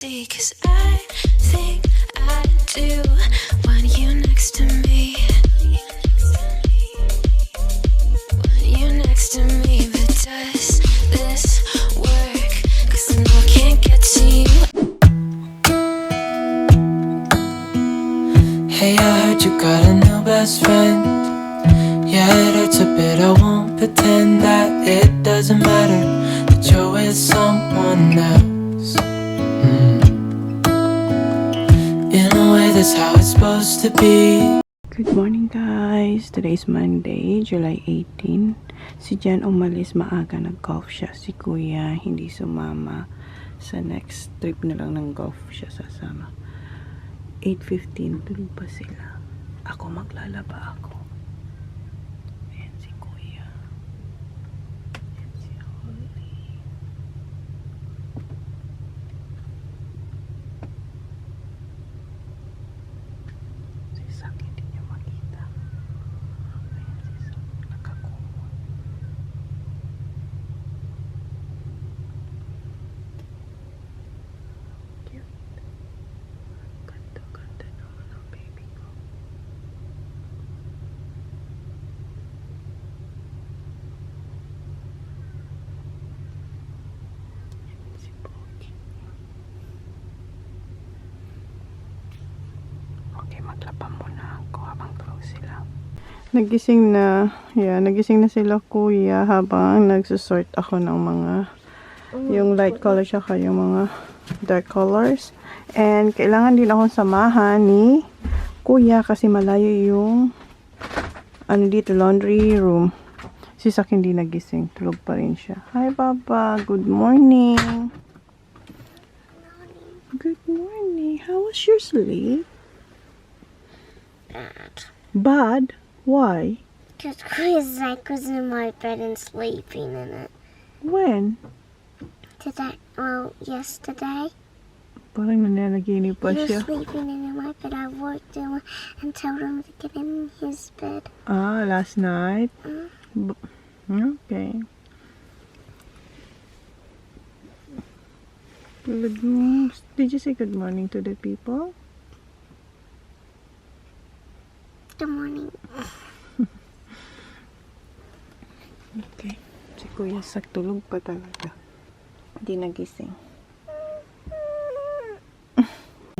'Cause I think I do want you next to me. Want you next to me, but does this work? 'Cause I know I can't get to you. Hey, I heard you got a new best friend. Yeah, it hurts a bit, I won't pretend that it doesn't matter that you're with someone else. In a way, that's how it's supposed to be. Good morning guys! Today is Monday, July 18. Si Jan umalis maaga, nag-golf siya. Si Kuya hindi sumama. Sa next trip na lang ng golf siya sasama. 8:15, tulog pa sila. Ako maglalaba ako. Ayan si Kuya. Ayan si Holly. Si Sak hindi niya makita. Ayan si Sak, nakakumot. Cute. Ganda naman ang baby ko. Si Pogi. Okay, maglaba muna ako habang tulog sila. Nagising na sila Kuya habang nagsusort ako ng mga yung light color tsaka yung mga dark colors. And kailangan din akong samahan ni Kuya kasi malayo yung dito, laundry room. Si Sak hindi nagising, tulog pa rin siya. Hi Papa, good morning. Good morning. How was your sleep? Bad? Why? Because I was in my bed and sleeping in it. When? Today, well, yesterday. Parang nananaginip pa He was siya. sleeping in my bed. I walked in and told him to get in his bed. Ah, last night? Okay. Good morning. Did you say good morning to the people? Good morning. Okay. Si Kuya Sak tulog pa talaga. Hindi nagising.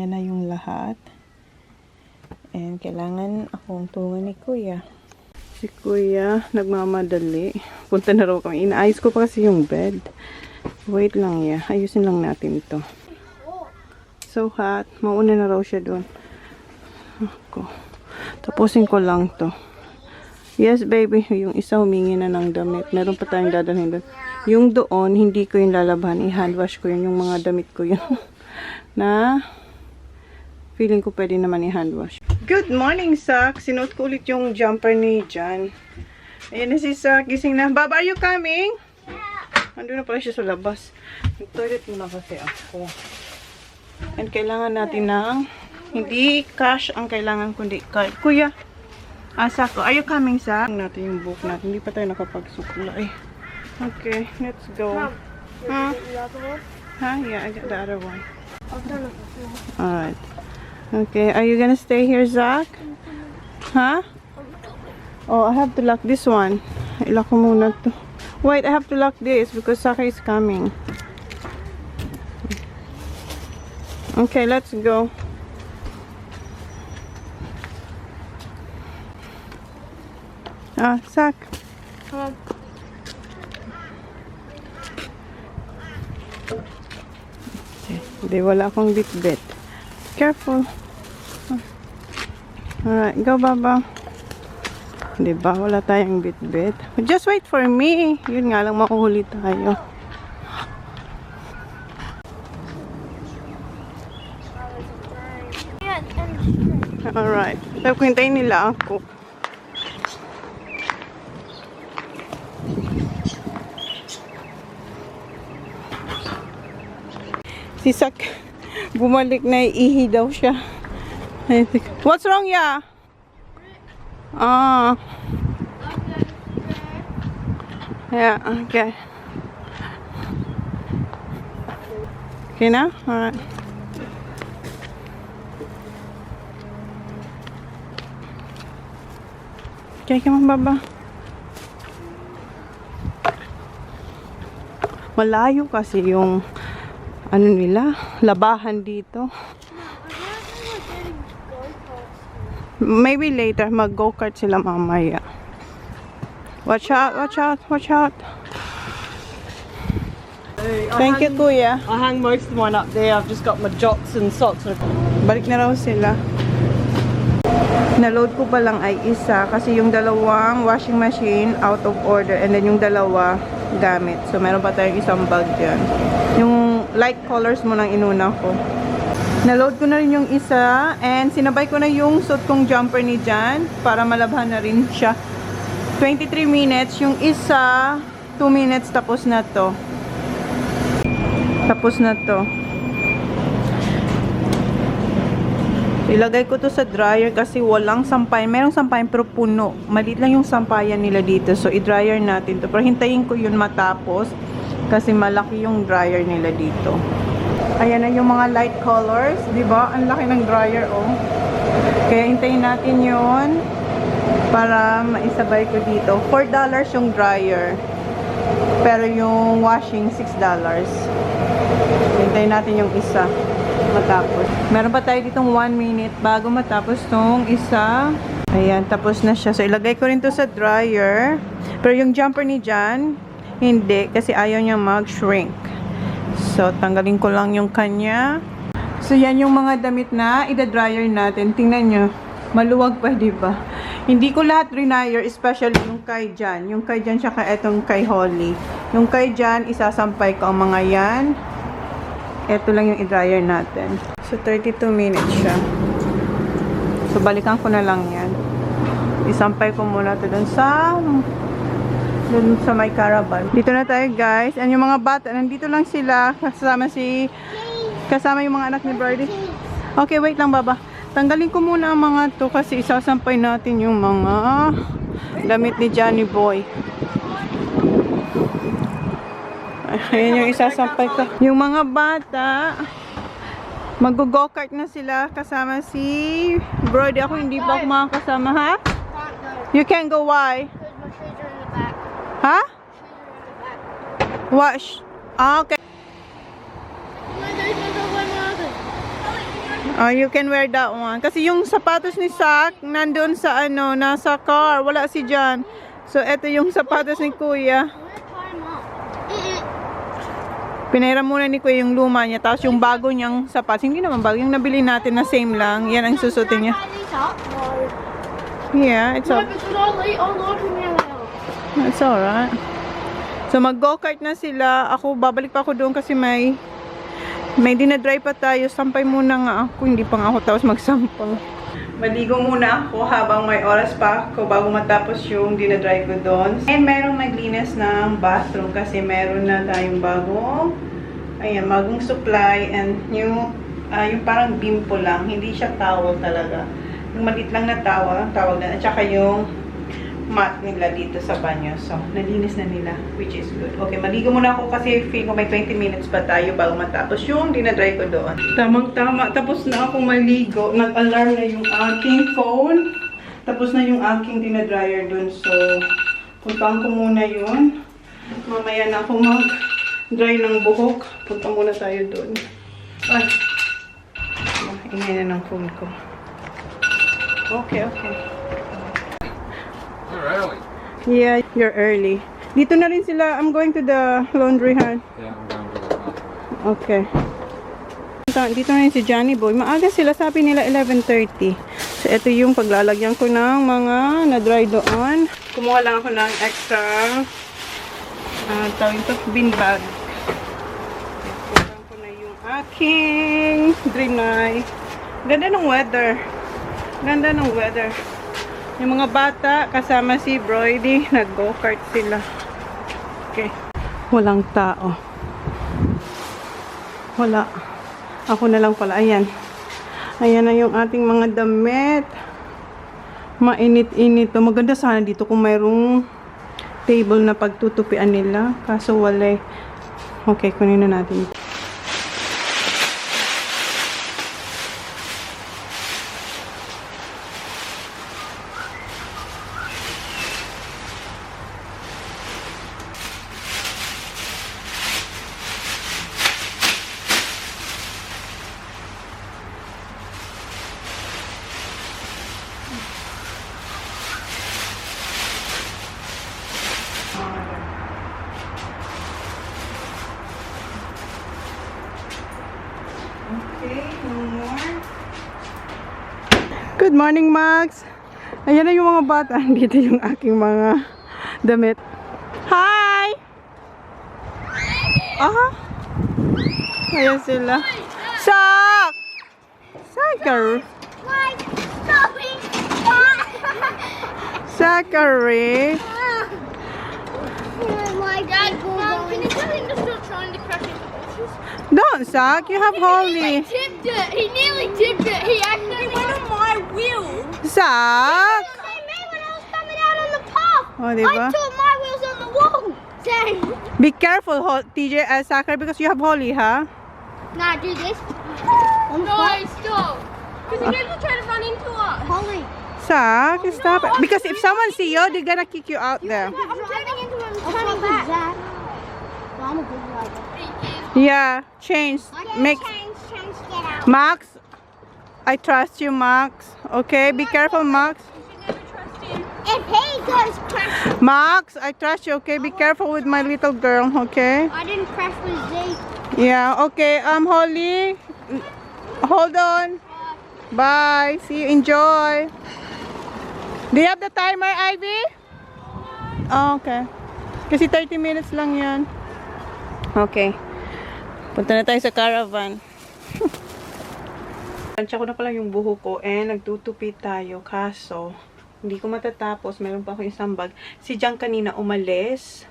Yan na yung lahat. And kailangan akong tulungan ni Kuya. Si Kuya nagmamadali. Punta na raw kami. Inaayos ko pa kasi yung bed. Wait lang ya. Ayusin lang natin ito. So hot. Mauna na raw siya doon. Ako. Tapusin ko lang to. Yes, baby. Yung isa humingi na ng damit. Meron pa tayong dadalhin doon. Yung doon, hindi ko yung lalaban. I-hand wash ko yun. Yung mga damit ko yun. Na feeling ko pwede naman i-hand wash. Good morning, Sak. Sinuot ko ulit yung jumper ni Jan. Ayan na si Sak. Gising na. Baba, are you coming? Yeah. Andun na pala siya sa labas. Nag-toilet muna kasi ako. And kailangan natin ng hindi cash ang kailangan kundi card. Kuya, Sak, are you coming, Sak? Natin yung book natin. Hindi pa tayo nakapagsukla eh. Okay, let's go. Mom, Huh? the other one? Huh? Yeah, I got the other one. I'll turn it off. Alright. Okay, are you gonna stay here, Zach? Huh? Oh, I have to lock this one. Ilock ko muna to. Wait, I have to lock this because Saka is coming. Okay, let's go. Zach. Come on. Hindi, wala akong bit-bit. Careful. Alright, go Baba. Diba, wala tayong bit-bit. Just wait for me. Yun nga lang, makuhuli tayo. Alright. So, kwintayin nila ako. Si Sak, bumalik na ihi daw siya. What's wrong, ya? Yeah, okay. Okay na? Alright. Kaya ka mababa. Malayo kasi yung ano nila, labahan dito. Maybe later, mag-go-kart sila mamaya. Watch out, watch out, watch out. Thank you, Kuya. I hang most of mine up there. I've just got my jocks and socks. Balik na raw sila. Na-load ko pa lang ay isa kasi yung dalawang washing machine out of order and then yung dalawa gamit. So, meron pa tayong isang bag dyan. Yung light colors mo nang inuna ko. Na-load ko na rin yung isa and sinabay ko na yung suit kong jumper ni Jan para malabhan na rin siya. 23 minutes. Yung isa, 2 minutes tapos na to. Tapos na to. Ilagay ko to sa dryer kasi walang sampayan. Merong sampayan pero puno. Maliit lang yung sampayan nila dito. So, i-dryer natin to. Pero hintayin ko yun matapos kasi malaki yung dryer nila dito. Ayan na yung mga light colors. Diba? Ang laki ng dryer, oh. Kaya hintayin natin yun para maisabay ko dito. $4 yung dryer. Pero yung washing, $6. Hintayin natin yung isa matapos. Meron pa tayo ditong 1 minute bago matapos tong isa. Ayan, tapos na siya. So, ilagay ko rin to sa dryer. Pero yung jumper ni Jan, hindi. Kasi ayaw niya mag-shrink. So, tanggalin ko lang yung kanya. So, yan yung mga damit na ida-dryer natin. Tingnan nyo. Maluwag pa, diba? Hindi ko lahat dryer, especially yung kay Jan. Yung kay Jan tsaka etong kay Holly. Yung kay Jan, isasampay ko ang mga yan. Ito lang yung i-dryer natin. So, 32 minutes siya. So, balikan ko na lang yan. Isampay ko muna ito dun sa may caravan. Dito na tayo, guys. And yung mga bata, nandito lang sila. Kasama yung mga anak ni Brady. Okay, wait lang, baba. Tanggalin ko muna ang mga to kasi isasampay natin yung mga damit ni Johnny Boy. Ayan yung isasampay ko. Yung mga bata, mag-go-kart na sila kasama si Brody. Ako hindi pa ako makakasama, ha? You can go, why? Ha? Wash. Ah, okay. Oh, you can wear that one. Kasi yung sapatos ni Sak, nandun sa ano, nasa car. Wala si John. So, eto yung sapatos ni Kuya. Pinahiram muna ni Kuya yung luma niya. Tapos yung bago niyang sapatos. Hindi naman bago. Yung nabili natin na same lang. Yan ang susutin niya. Yeah, it's all. It's alright. So, mag-go-kart na sila. Ako, babalik pa ako doon kasi may dinadry pa tayo. Sampay muna nga ako. Hindi pa nga ako tapos magsampang. Maligo muna ako habang may oras pa ako bago matapos yung dinadry ko doon. And merong naglinis ng bathroom kasi meron na tayong bagong supply and yung parang bimpo lang. Hindi siya towel talaga. Yung maliit lang na towel na. At saka yung mat nila dito sa banyo. So, nalinis na nila, which is good. Okay, maligo muna ako kasi feel ko may 20 minutes pa tayo bago matapos yung dinadry ko doon. Tamang-tama. Tapos na ako maligo. Nag-alarm na yung aking phone. Tapos na yung aking dinadryer doon. So, puntaan ko muna yun. Mamaya na ako mag-dry ng buhok. Punta muna tayo doon. Ay. Ingay na ng phone ko. Okay, okay. You're early. Yeah, you're early. Dito na rin sila. I'm going to the laundry, huh? Yeah, I'm going to the laundry. Okay. Dito na rin si Johnny Boy. Maaga sila. Sabi nila 11:30. So, ito yung paglalagyan ko ng mga na-dry doon. Kumuha lang ako ng extra tawag ito, bin bag. Kukuha ko na yung aking drenay. Ganda ng weather. Ganda ng weather. Yung mga bata, kasama si Brody, nag-go-kart sila. Okay. Walang tao. Wala. Ako na lang pala. Ayan. Ayan na yung ating mga damit. Mainit-init. Maganda sana dito kung mayroong table na pagtutupian nila. Kaso wala. Okay, kunin na natin. Okay, one more. Good morning, Max! Ayan na yung mga bata. Dito yung aking mga damit. Hi! Aha! Ayan sila. Sak! Sakar! Zachary! My dad, Mom, can you tell him to stop trying to crash into bushes? Don't, Zach. You have Holly. Tipped it. He nearly tipped it. He actually went on my wheel. Zach! Same me when I was coming out on the path. Oh, diba? I thought my wheels on the wall. Same. Be careful, TJ, Zachary, because you have Holly, huh? Nah, do this. No, stop. Because he keeps trying to run into us. Holly. Zach, stop it. Because if someone see you, they're gonna kick you out there. I'm turning into him. Turning back. I'm a good driver. Yeah, change. Make Change, get out. Max. I trust you, Max. Okay, be careful, Max. If he goes crash, Max, I trust you. Okay, be careful with my little girl. Okay. I didn't crash with Z. Yeah. Okay. Holly. Hold on. Bye. See you. Enjoy. Do you have the timer, Ivy? Oh, okay. Kasi 30 minutes lang yan. Okay. Punta na tayo sa caravan. Tansya ko na pala yung buho ko and nagtutupi tayo. Kaso, hindi ko matatapos. Meron pa ako isang bag. Si Jang kanina umalis.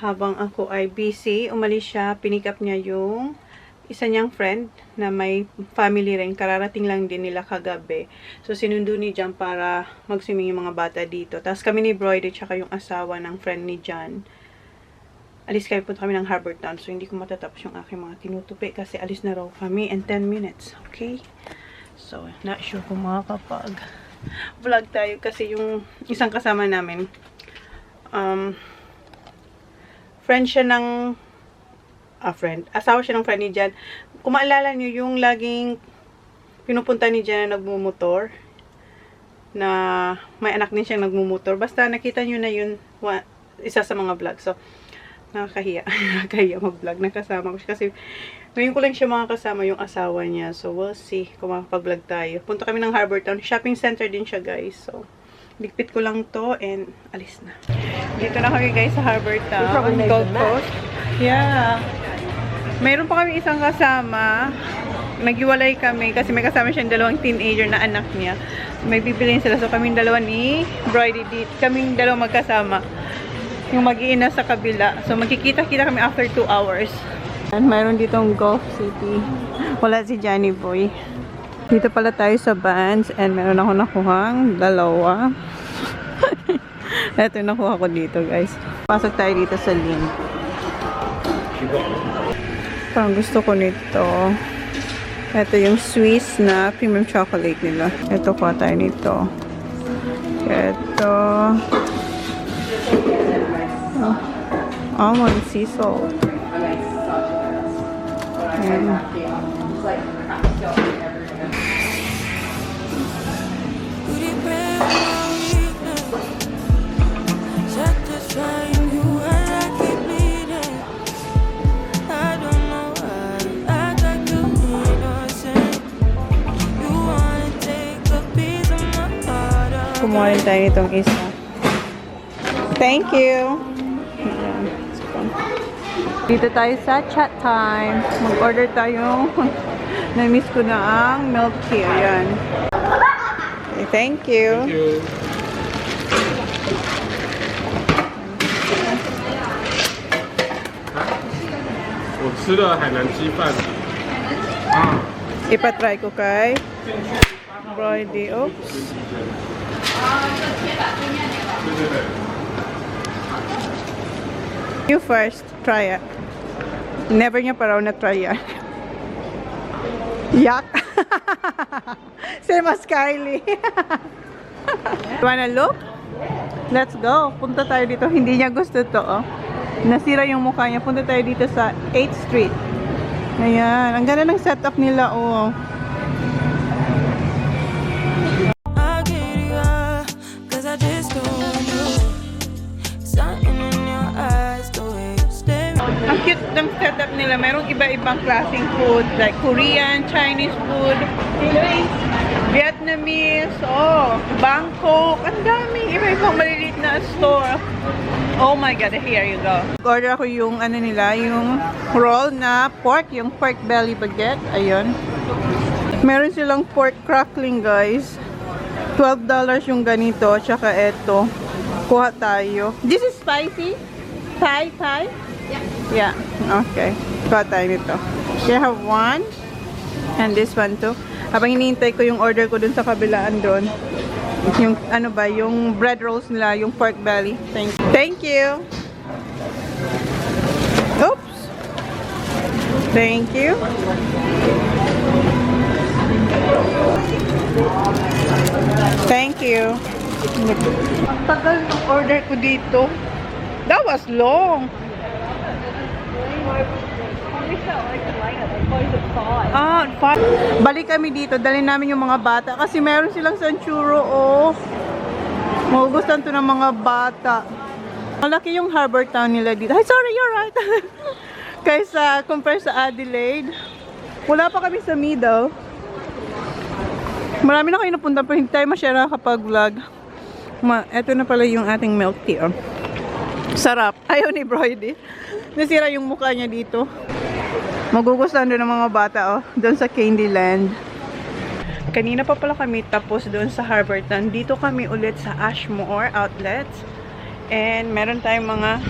Habang ako ay busy, umalis siya. Pinick up niya yung isa niyang friend na may family rin. Kararating lang din nila kagabi. So, sinundo ni Jan para mag-swimming yung mga bata dito. Tapos kami ni Brody, tsaka yung asawa ng friend ni Jan. Alis punta kami ng Harbor Town. So, hindi ko matatapos yung aking mga tinutupi kasi alis na raw kami in 10 minutes. Okay? So, not sure kung makakapag-vlog tayo kasi yung isang kasama namin, friend siya ng asawa siya ng friend ni Jan. Kung maalala nyo, yung laging pinupunta ni Jan na nagmumotor, na may anak din siya nagmumotor. Basta nakita nyo na yun, isa sa mga vlog. So, nakakahiya. Nakakahiya mag-vlog. Nakasama ko siya. Kasi, ngayon ko lang siya makakasama yung asawa niya. So, we'll see kung makapag-vlog tayo. Punta kami ng Harbor Town. Shopping center din siya, guys. So, ligpit ko lang to and alis na. Dito na kami, guys, sa Harbor Town. Gold Coast. Yeah. Mayroon pa kami isang kasama. Naghiwalay kami kasi may kasama siyang dalawang teenager na anak niya. May bibiliin sila. So, kaming dalawa ni Brody dito. Kaming dalawa magkasama. Yung mag-iina sa kabila. So, magkikita-kita kami after 2 hours. And mayroon ditong Gulf City. Wala si Johnny Boy. Dito pala tayo sa Vans. And meron ako nakuhang dalawa. Ito yung nakuha ko dito, guys. Pasok tayo dito sa Lynn. Parang gusto ko nito. Ito yung Swiss na premium chocolate nila. Ito kuha tayo nito. Ito. Almond sea salt. Ayan. Kumuha rin tayo nitong isa. Thank you! Dito tayo sa chat time. Mag-order tayo. Na-miss ko na ang milk tea. Ayan. Okay, thank you. Thank you.我吃了海南鸡饭。 Ipatry ko kay Brody. Oops. You first. Try it. Never niya pa raw na-try yan. Yak! Same as Kylie. You wanna look? Let's go. Punta tayo dito. Hindi niya gusto to, oh. Nasira yung mukha niya. Punta tayo dito sa 8th Street. Ayan. Ang ganda ng setup nila, oh. Ang cute ng setup nila. Merong iba-ibang klaseng food. Like Korean, Chinese food, Vietnamese, Bangkok. Ang daming iba-ibang maliliit na store. Oh my God, here you go. Order ako yung ano nila, yung roll na pork, yung pork belly baguette. Ayun. Meron silang pork crackling, guys. $12 yung ganito, tsaka eto. Kuha tayo. This is spicy? Thai? Yeah. Okay. Kuha tayo nito. Okay, I have one. And this one too. Habang hinihintay ko yung order ko dun sa kabilaan doon. Yung ano ba, yung bread rolls nila, yung pork belly. Thank you. Oops. Thank you. Thank you. Ang tagal ng order ko dito. That was long. Balik kami dito. Dalhin namin yung mga bata. Kasi meron silang sanchuro, magugustuhan to ng mga bata. Malaki yung harbor town nila dito. Ay, sorry, you're right. Kaysa, compare sa Adelaide. Wala pa kami sa middle. Marami na kayo napunta pero hindi tayo masyara kapag vlog. Eto na pala yung ating milk tea. Sarap. Ayaw ni Brody. Nasira yung mukha niya dito. Magugustuhan doon ng mga bata, doon sa Candyland. Kanina pa pala kami tapos doon sa Harbortown. Dito kami ulit sa Ashmore Outlets. And meron tayong mga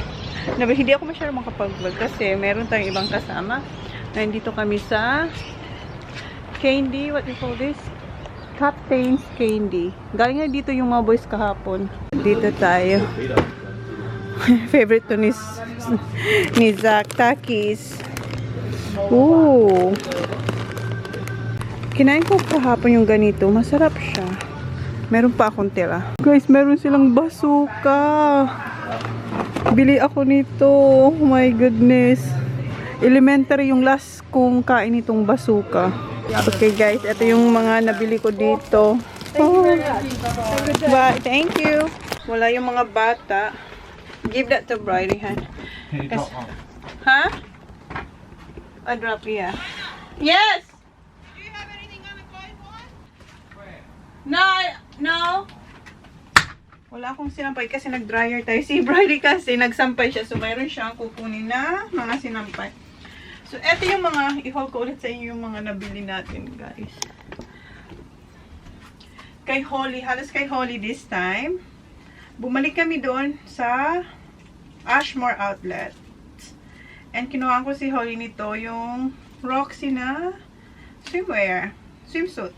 hindi ako masyadong makapag-vlog kasi meron tayong ibang kasama. Nandito kami sa Candy, what do you call this? Captain's Candy. Galing nga dito yung mga boys kahapon. Dito tayo. Favorite to ni Zach, Takis. Ooh. Kinain ko kahapon yung ganito. Masarap siya. Meron pa akong tira. Guys, meron silang basuka. Bili ako nito. Oh my goodness. Elementary yung last kong kain itong basuka. Okay guys, ito yung mga nabili ko dito. Bye. Thank you. Wala yung mga bata. Give that to Bridie, ha? Huh? A drop, yeah. Yes! Do you have anything on the clothesline? No. Wala akong sinampay kasi nag-dryer tayo. Si Bridie kasi nagsampay siya. So, mayroon siyang kukunin na mga sinampay. So, eto yung mga, i-haul ko ulit sa inyo yung mga nabili natin, guys. Kay Holly, halos kay Holly this time. Bumalik kami doon sa Ashmore Outlet. And kinuha ko si Holly nito, yung Roxy na swimsuit.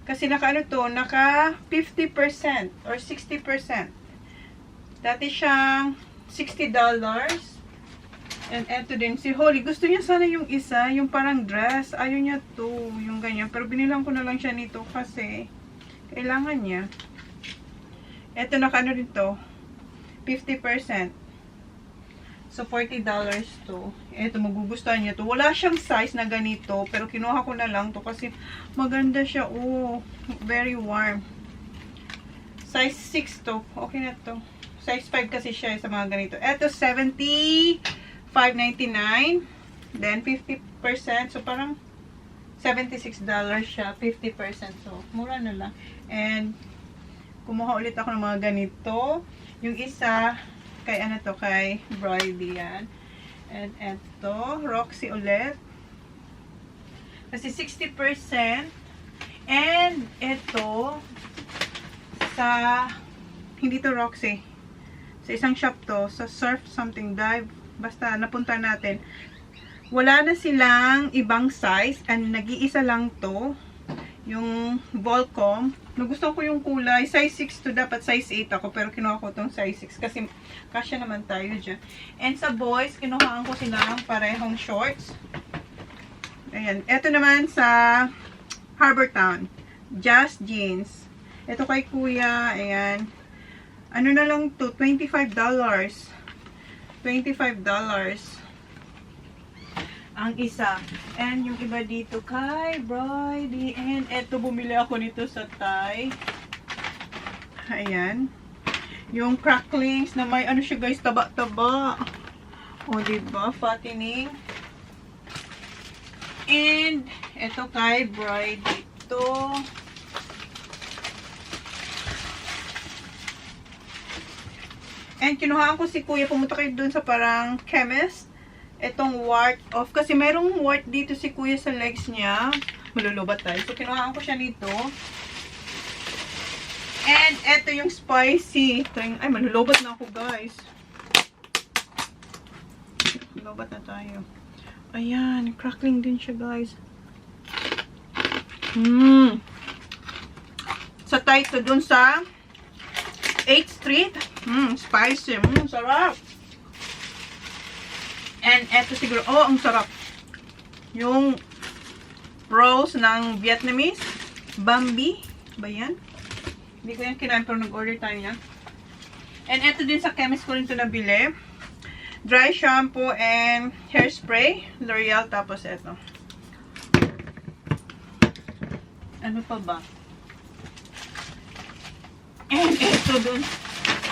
Kasi naka 50% or 60%. Dati siyang $60. And eto din, si Holly, gusto niya sana yung isa, yung parang dress. Ayaw niya to, yung ganyan. Pero binilang ko na lang siya nito kasi kailangan niya. Eto, naka dito, 50%. So, $40 to. Eto, magugustuhan niya to. Wala siyang size na ganito, pero kinuha ko na lang to kasi maganda siya. Oh, very warm. Size 6 to. Okay na to. Size 5 kasi siya sa mga ganito. Eto, $75.99. Then, 50%. So, parang $76 siya. 50%. So, mura na lang. And, kumuha ulit ako ng mga ganito. Yung isa, kay kay Bridie yan. And eto, Roxy ulit. Kasi 60%. And eto, hindi to Roxy. Sa isang shop to, sa Surf Something Dive. Basta napunta natin. Wala na silang ibang size. And nag-iisa lang to. Yung Volcom. Nagustuhan ko yung kulay. Size 6 to, dapat size 8 ako. Pero kinuha ko itong size 6. Kasi kasya naman tayo dyan. And sa boys, kinuhaan ko silang parehong shorts. Ayan. Ito naman sa Harbortown. Just jeans. Ito kay kuya. Ayan. Ano na lang to? $25. $25. Ang isa. And yung iba dito kay Bridie. And eto, bumili ako nito sa Thai. Ayan. Yung cracklings na may ano siya guys, taba-taba. O, diba? Fattening. And, ito kay Bride dito. And, kinuhaan ko si Kuya. Pumunta kayo dun sa parang chemist. Itong wart off. Kasi mayroong wart dito si Kuya sa legs niya. Malulubat tayo. So, kinuhaan ko siya nito. And, ito yung spicy. Ito yung, ay, malulubat na ako, guys. Malulubat na tayo. Ayan, crackling din siya, guys. Sa tayo to dun sa 8th Street. Spicy. Sarap. And eto siguro, oh, ang sarap. Yung rolls ng Vietnamese. Bambi. Ba yan? Hindi ko yan kinain, pero nag-order tayo yan. And eto din sa chemist ko rin ito nabili. Dry shampoo and hairspray. L'Oreal. Tapos eto. Ano pa ba? And eto dun.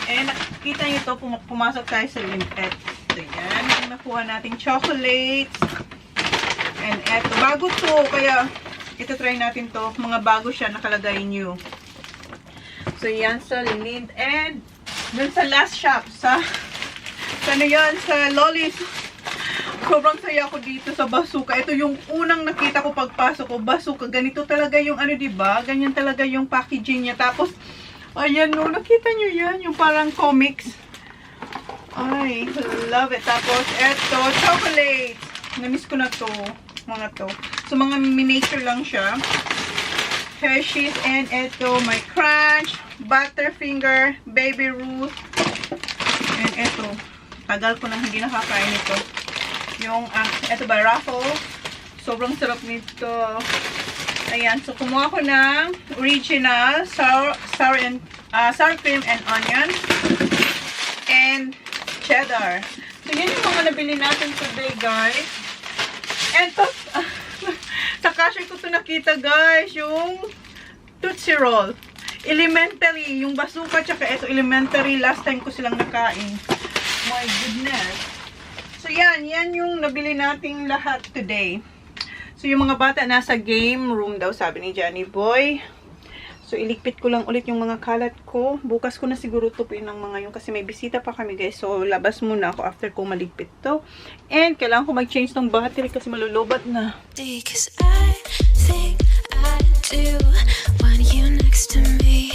And nakikita nyo ito, pumasok tayo sa limpet. So yan. Yung nakuha nating chocolates. And eto. Bago to. Kaya ito try natin to. Mga bago siya. Nakalagay new. So yan sa lint. And dun sa last shop. Ano yan? Sa Lollies. Sobrang saya ko dito sa Bazooka. Ito yung unang nakita ko pagpasok ko. Bazooka. Ganito talaga yung ano, diba? Ganyan talaga yung packaging niya. Tapos, ayan no. Nakita nyo yan? Yung parang comics. Ay, love it. Tapos, eto, chocolate. Namiss ko na to. Mga to. So, mga miniature lang siya. Hershey's. And eto, my Crunch. Butterfinger. Baby Ruth. And eto. Tagal ko nang hindi nakakain ito. Yung, eto ba, Ruffle. Sobrang sarap nito. Ayan, so kumuha ko ng original sour cream and onion. And cheddar. So, yan yung mga nabili natin today, guys. And to, sa cashier ko ito nakita, guys, yung Tootsie Roll. Elementary, yung Bazooka, tsaka ito, elementary, last time ko silang nakain. My goodness. So, yan yung nabili nating lahat today. So, yung mga bata nasa game room daw, sabi ni Johnny Boy. So, iligpit ko lang ulit yung mga kalat ko. Bukas ko na siguro tupuin ng mga yun kasi may bisita pa kami, guys. So, labas muna ako after ko maligpit to. And, kailangan ko mag-change ng battery kasi malulubat na. Cause I think I do want you next to me.